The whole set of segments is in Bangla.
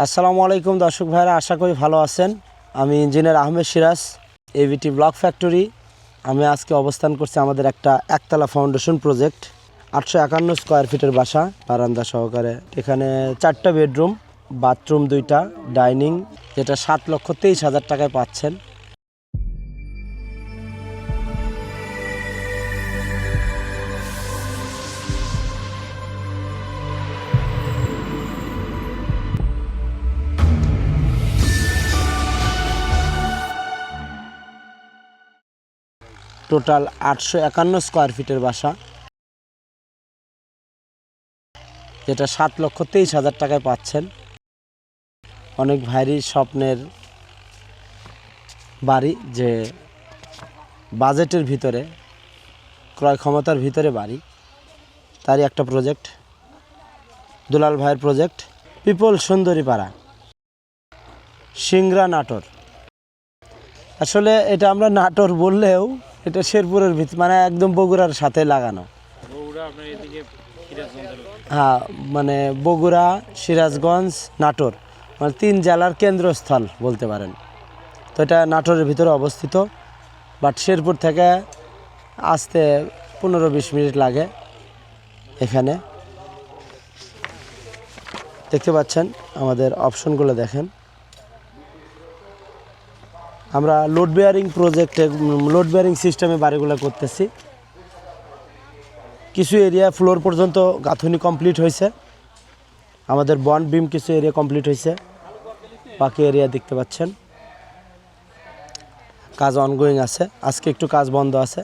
আসসালামু আলাইকুম দর্শক ভাইরা, আশা করি ভালো আছেন। আমি engineer Ahmed Siraj, AVT block factory. আমি আজকে অবস্থান করছি আমাদের একটা একতলা ফাউন্ডেশন প্রজেক্ট, 851 স্কোয়ার ফিটের বাসা, বারান্দা সহকারে। এখানে 4টা বেডরুম, বাথরুম 2টা, ডাইনিং, যেটা 7,23,000 টাকায় পাচ্ছেন। টোটাল 851 স্কোয়ার ফিটের বাসা, যেটা 7,23,000 টাকায় পাচ্ছেন। অনেক ভাইরই স্বপ্নের বাড়ি, যে বাজেটের ভিতরে, ক্রয় ক্ষমতার ভিতরে বাড়ি, তারই একটা প্রজেক্ট, দুলাল ভাইয়ের প্রজেক্ট, পিপল সুন্দরীপাড়া, সিংড়া, নাটোর। আসলে এটা আমরা নাটোর বললেও এটা শেরপুরের মানে একদম বগুড়ার সাথে লাগানো। হ্যাঁ, মানে বগুড়া, সিরাজগঞ্জ, নাটোর, মানে 3 জেলার কেন্দ্রস্থল বলতে পারেন। তো এটা নাটোরের ভিতরে অবস্থিত, বাট শেরপুর থেকে আসতে 15-20 মিনিট লাগে। এখানে দেখতে পাচ্ছেন আমাদের অপশনগুলো দেখেন। আমরা লোড বেয়ারিং প্রজেক্টে, লোড বেয়ারিং সিস্টেমে বাড়িগুলো করতেছি। কিছু এরিয়া ফ্লোর পর্যন্ত গাঁথনি কমপ্লিট হয়েছে, আমাদের বন্ড বিম কিছু এরিয়া কমপ্লিট হয়েছে, বাকি এরিয়া দেখতে পাচ্ছেন কাজ অনগোয়িং আছে। আজকে একটু কাজ বন্ধ আছে।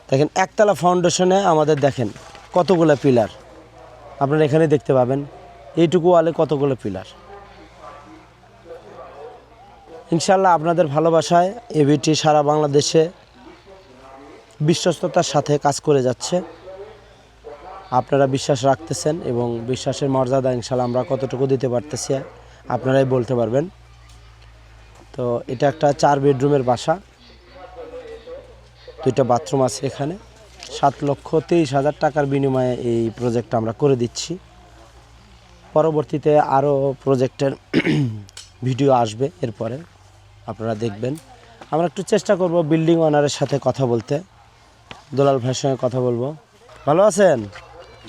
দেখেন একতলা ফাউন্ডেশনে আমাদের দেখেন কতগুলো পিলার, আপনারা এখানে দেখতে পাবেন। এইটুকু ওয়ালে কতগুলো পিলার। ইনশাল্লাহ আপনাদের ভালোবাসায় এভিটি সারা বাংলাদেশে বিশ্বস্ততার সাথে কাজ করে যাচ্ছে। আপনারা বিশ্বাস রাখতেছেন এবং বিশ্বাসের মর্যাদা ইনশাল্লাহ আমরা কতটুকু দিতে পারতেছি আপনারাই বলতে পারবেন। তো এটা একটা 4 বেডরুমের বাসা, 2টা বাথরুম আছে এখানে। 7,23,000 টাকার বিনিময়ে এই প্রজেক্টটা আমরা করে দিচ্ছি। পরবর্তীতে আরও প্রজেক্টের ভিডিও আসবে, এরপরে আপনারা দেখবেন। আমরা একটু চেষ্টা করব বিল্ডিং ওনারের সাথে কথা বলতে, দুলাল ভাইয়ের সঙ্গে কথা বলবো। ভালো আছেন?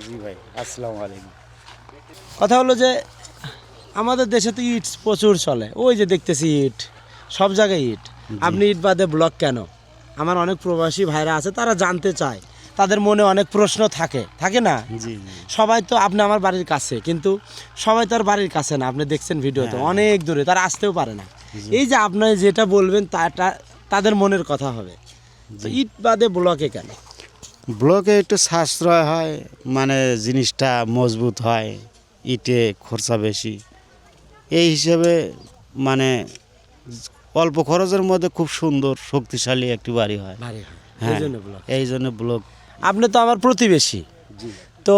জি ভাই, আসসালামু আলাইকুম। কথা হলো যে আমাদের দেশে তো ইট প্রচুর চলে, ওই যে দেখতেছি ইট, সব জায়গায় ইট। আপনি ইট বাদে ব্লক কেন? আমার অনেক প্রবাসী ভাইরা আছে, তারা জানতে চায়, তাদের মনে অনেক প্রশ্ন থাকে না? জি সবাই তো, আপনি আমার বাড়ির কাছে, কিন্তু সবাই তো আর বাড়ির কাছে না। আপনি দেখছেন ভিডিওতে অনেক দূরে, তারা আসতেও পারে না। এই যে আপনি যেটা বলবেন তাদের মনের কথা হবে। তো ইট বাদে ব্লকে কেন? ব্লকে একটু সাশ্রয় হয়, মানে জিনিসটা মজবুত হয়, ইটে খরচা বেশি, এই হিসেবে মানে অল্প খরচের মধ্যে খুব সুন্দর শক্তিশালী একটি বাড়ি হয়। হ্যাঁ, এই জন্য ব্লক। আপনি তো আমার প্রতিবেশী, তো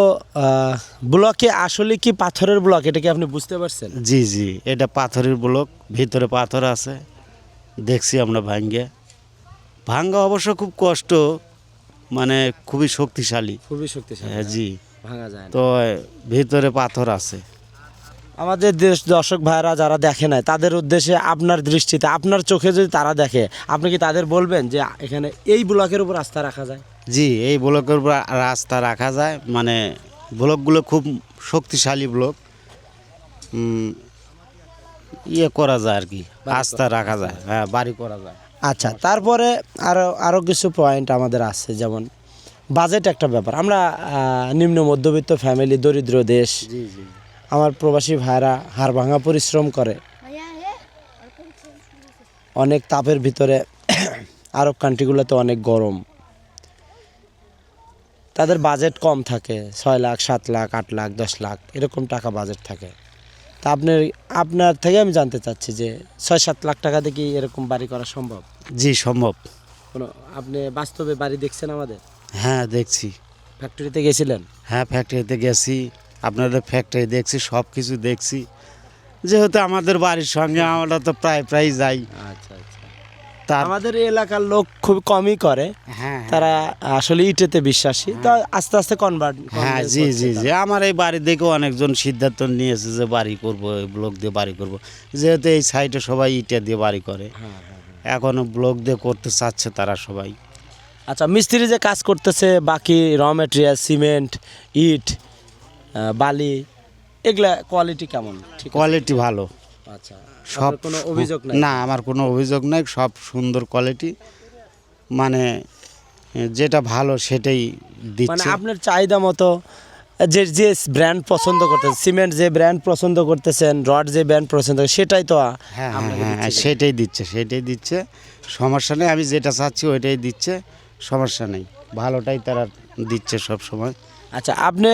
ব্লকে আসলে কি পাথরের ব্লক, এটা কি আপনি বুঝতে পারছেন? জি জি, এটা পাথরের ব্লক, ভিতরে পাথর আছে, দেখছি আমরা ভাঙ্গা অবশ্য খুব কষ্ট, মানে খুবই শক্তিশালী। হ্যাঁ, জি, ভাঙা যায় না। তো ভিতরে পাথর আছে। আমাদের দর্শক ভাইরা যারা দেখে নাই, তাদের উদ্দেশ্যে আপনার দৃষ্টিতে, আপনার চোখে যদি তারা দেখে, আপনি কি তাদের বলবেন যে এখানে এই ব্লকের উপর আস্থা রাখা যায়? জি, এই ব্লকের উপর রাস্তা রাখা যায়, মানে ব্লকগুলো খুব শক্তিশালী ব্লক, ইয়ে করা যায় আর কি, আস্থা রাখা যায়, হ্যাঁ, বাড়ি করা যায়। আচ্ছা, তারপরে আরও কিছু পয়েন্ট আমাদের আছে, যেমন বাজেট একটা ব্যাপার। আমরা নিম্ন মধ্যবিত্ত ফ্যামিলি, দরিদ্র দেশ। জি জি, আমার প্রবাসী ভাইরা হাড় ভাঙা পরিশ্রম করে, অনেক তাপের ভিতরে। আরব কান্ট্রিগুলোতে অনেক গরম, তাদের বাজেট কম থাকে, 6 লাখ, 7 লাখ, 8 লাখ, 10 লাখ এরকম টাকা বাজেট থাকে। তা আপনার থেকে আমি জানতে চাচ্ছি যে 6-7 লাখ টাকাতে কি এরকম বাড়ি করা সম্ভব? জি সম্ভব। আপনি বাস্তবে বাড়ি দেখছেন আমাদের? হ্যাঁ, দেখছি। ফ্যাক্টরিতে গেছিলেন? হ্যাঁ, ফ্যাক্টরিতে গেছি, আপনাদের ফ্যাক্টরি দেখছি, সব কিছু দেখছি, যেহেতু আমাদের বাড়ির সঙ্গে আমরা তো প্রায় যাই। আচ্ছা আচ্ছা। তার আমাদের এই এলাকার লোক খুব কমই করে, হ্যাঁ তারা আসলে ইটেতে বিশ্বাসী, তো আস্তে আস্তে কনভার্ট। হ্যাঁ জি জি জি আমার এই বাড়ি দেখেও অনেকজন সিদ্ধান্ত নিয়েছে যে বাড়ি করব, এই ব্লক দিয়ে বাড়ি করব, যেহেতু এই সাইডে সবাই ইটা দিয়ে বাড়ি করে, এখনও ব্লক দিয়ে করতে চাচ্ছে তারা সবাই। আচ্ছা, মিস্ত্রি যে কাজ করতেছে, বাকি র মেটেরিয়াল, সিমেন্ট, ইট, বালি, এগুলা কোয়ালিটি কেমন? ঠিক আছে? কোয়ালিটি ভালো, আচ্ছা, সব আপনার কোনো অভিযোগ নাই? না, আমার কোনো অভিযোগ নাই, সব সুন্দর কোয়ালিটি, মানে যেটা ভালো সেটাই মানে দিচ্ছে। আপনার চাহিদা মতো যে যে ব্র্যান্ড পছন্দ করতেছেন, সিমেন্ট যে ব্র্যান্ড পছন্দ করতেছেন, রড যে ব্র্যান্ড পছন্দ করতেছেন, সেটাই তো হ্যাঁ হ্যাঁ আপনাকে হ্যাঁ দিচ্ছে। সেটাই দিচ্ছে, সেটাই দিচ্ছে, সমস্যা নেই। আমি যেটা চাচ্ছি ওইটাই দিচ্ছে, সমস্যা নেই, ভালোটাই তারা দিচ্ছে সব সময়। আচ্ছা, আপনি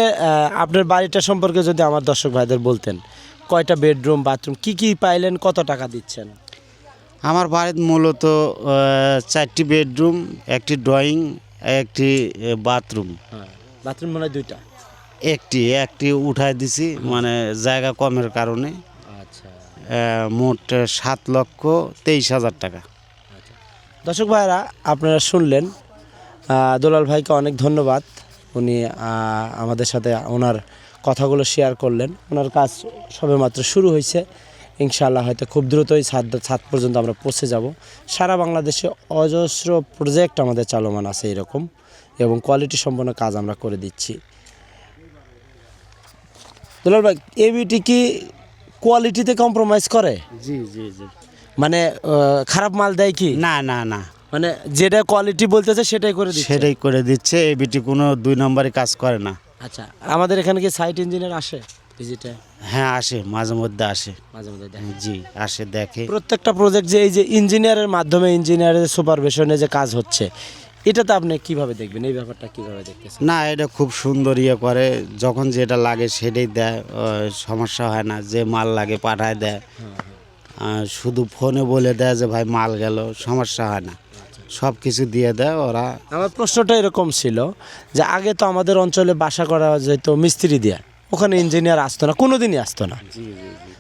আপনার বাড়িটা সম্পর্কে যদি আমার দর্শক ভাইদের বলতেন, কয়টা বেডরুম, বাথরুম, কি কি পাইলেন, কত টাকা দিচ্ছেন? আমার বাড়িতে মূলত 4টি বেডরুম, একটি ড্রয়িং, একটি বাথরুম, হ্যাঁ, বাথরুম মনে হয় 2টা। একটি উঠায় দিছি, মানে জায়গা কমের কারণে। আচ্ছা, মোট 7,23,000 টাকা। দর্শক ভাইরা আপনারা শুনলেন, দুলাল ভাইকে অনেক ধন্যবাদ। উনি আমাদের সাথে ওনার কথাগুলো শেয়ার করলেন। ওনার কাজ সবেমাত্র শুরু হয়েছে, ইনশাআল্লাহ হয়তো খুব দ্রুতই ছাদ পর্যন্ত আমরা পৌঁছে যাব। সারা বাংলাদেশে অজস্র প্রজেক্ট আমাদের চালমান আছে এরকম, এবং কোয়ালিটি সম্পন্ন কাজ আমরা করে দিচ্ছি। দুলাল ভাই, এবিটি কি কোয়ালিটিতে কম্প্রোমাইজ করে? জি জি জি মানে খারাপ মাল দেয় কি? না না না, মানে যেটা কোয়ালিটি বলতেছে সেটাই করে দিচ্ছে? সেটাই করে দিচ্ছে, এবিটি কোনো 2 নম্বরে কাজ করে না। আচ্ছা, আমাদের এখানে কি সাইট ইঞ্জিনিয়ার আসে ভিজিটে? হ্যাঁ আসে, মাঝে মধ্যে আসে। মাঝে মধ্যে দেখে। জি আসে, দেখে। প্রত্যেকটা প্রজেক্ট যে এই যে ইঞ্জিনিয়ারের মাধ্যমে, ইঞ্জিনিয়ারের সুপারভিশনে যে কাজ হচ্ছে, এটাতে আপনি কিভাবে দেখবেন? এই ব্যাপারটা কিভাবে দেখতেছেন? না, এটা খুব সুন্দর করে, যখন যেটা লাগে সেটাই দেয়, সমস্যা হয় না, যে মাল লাগে পাঠায় দেয়। শুধু ফোনে বলে দেয় যে ভাই মাল গেল, সমস্যা হয় না, সব কিছু দিয়ে দেয় ওরা। আমার প্রশ্নটা এরকম ছিল যে আগে তো আমাদের অঞ্চলে বাসা করা যেত মিস্ত্রি দিয়ে, ওখানে ইঞ্জিনিয়ার আসতো না, কোনোদিনই আসতো না।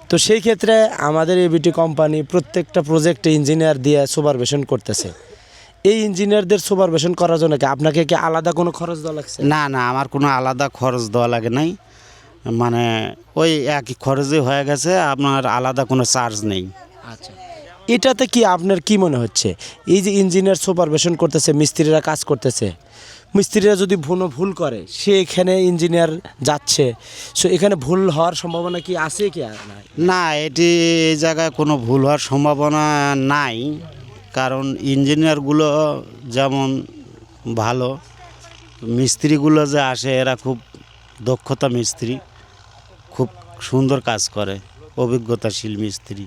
তো সেই ক্ষেত্রে আমাদের এবিটি কোম্পানি প্রত্যেকটা প্রজেক্টে ইঞ্জিনিয়ার দিয়ে সুপারভিশন করতেছে। এই ইঞ্জিনিয়ারদের সুপারভিশন করার জন্য কি আপনাকে কি আলাদা কোনো খরচ দেওয়া লাগছে? না না, আমার কোনো আলাদা খরচ দেওয়া লাগে নাই, মানে ওই একই খরচই হয়ে গেছে, আপনার আলাদা কোনো চার্জ নেই। আচ্ছা, এটাতে কি আপনার কি মনে হচ্ছে, এই যে ইঞ্জিনিয়ার সুপারভিশন করতেছে, মিস্ত্রিরা কাজ করতেছে, মিস্ত্রিরা যদি ভুল করে, সে এখানে ইঞ্জিনিয়ার যাচ্ছে, সো এখানে ভুল হওয়ার সম্ভাবনা কি আছে কি নাই? না, এটি এই জায়গায় কোনো ভুল হওয়ার সম্ভাবনা নাই, কারণ ইঞ্জিনিয়ারগুলো যেমন ভালো, মিস্ত্রিগুলো যে আসে এরা খুব দক্ষতা মিস্ত্রি, খুব সুন্দর কাজ করে, অভিজ্ঞতাশীল মিস্ত্রি।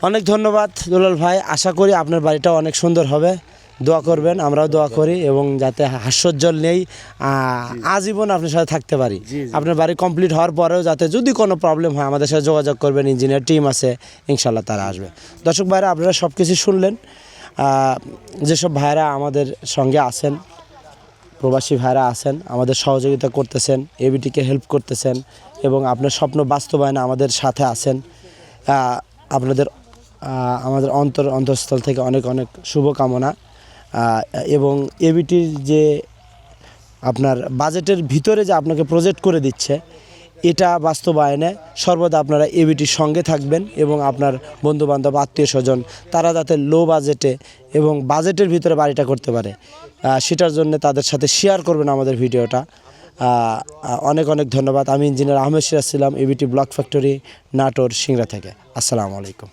অনেক ধন্যবাদ দুলাল ভাই, আশা করি আপনার বাড়িটা অনেক সুন্দর হবে। দোয়া করবেন, আমরাও দোয়া করি, এবং যাতে হাস্যোজ্জ্বল নেই আজীবন আপনার সাথে থাকতে পারি। আপনার বাড়ি কমপ্লিট হওয়ার পরেও যাতে যদি কোনো প্রবলেম হয় আমাদের সাথে যোগাযোগ করবেন, ইঞ্জিনিয়ার টিম আছে, ইনশাল্লাহ তারা আসবে। দর্শক ভাইরা, আপনারা সব কিছু শুনলেন। যেসব ভাইরা আমাদের সঙ্গে আছেন, প্রবাসী ভাইরা আছেন, আমাদের সহযোগিতা করতেছেন, এবিটিকে হেল্প করতেছেন, এবং আপনার স্বপ্ন বাস্তবায়নে আমাদের সাথে আছেন, আপনাদের আমাদের অন্তঃস্থল থেকে অনেক অনেক শুভকামনা। এবং এবিটির যে আপনার বাজেটের ভিতরে যে আপনাকে প্রজেক্ট করে দিচ্ছে, এটা বাস্তবায়নে সর্বদা আপনারা এবিটির সঙ্গে থাকবেন, এবং আপনার বন্ধুবান্ধব, আত্মীয় স্বজন, তারা যাতে লো বাজেটে এবং বাজেটের ভিতরে বাড়িটা করতে পারে, সেটার জন্য তাদের সাথে শেয়ার করবেন আমাদের ভিডিওটা। অনেক অনেক ধন্যবাদ। আমি ইঞ্জিনিয়ার আহমেদ সিরাজ ছিলাম, ABT block factory, Natore, Singra থেকে। আসসালামু আলাইকুম।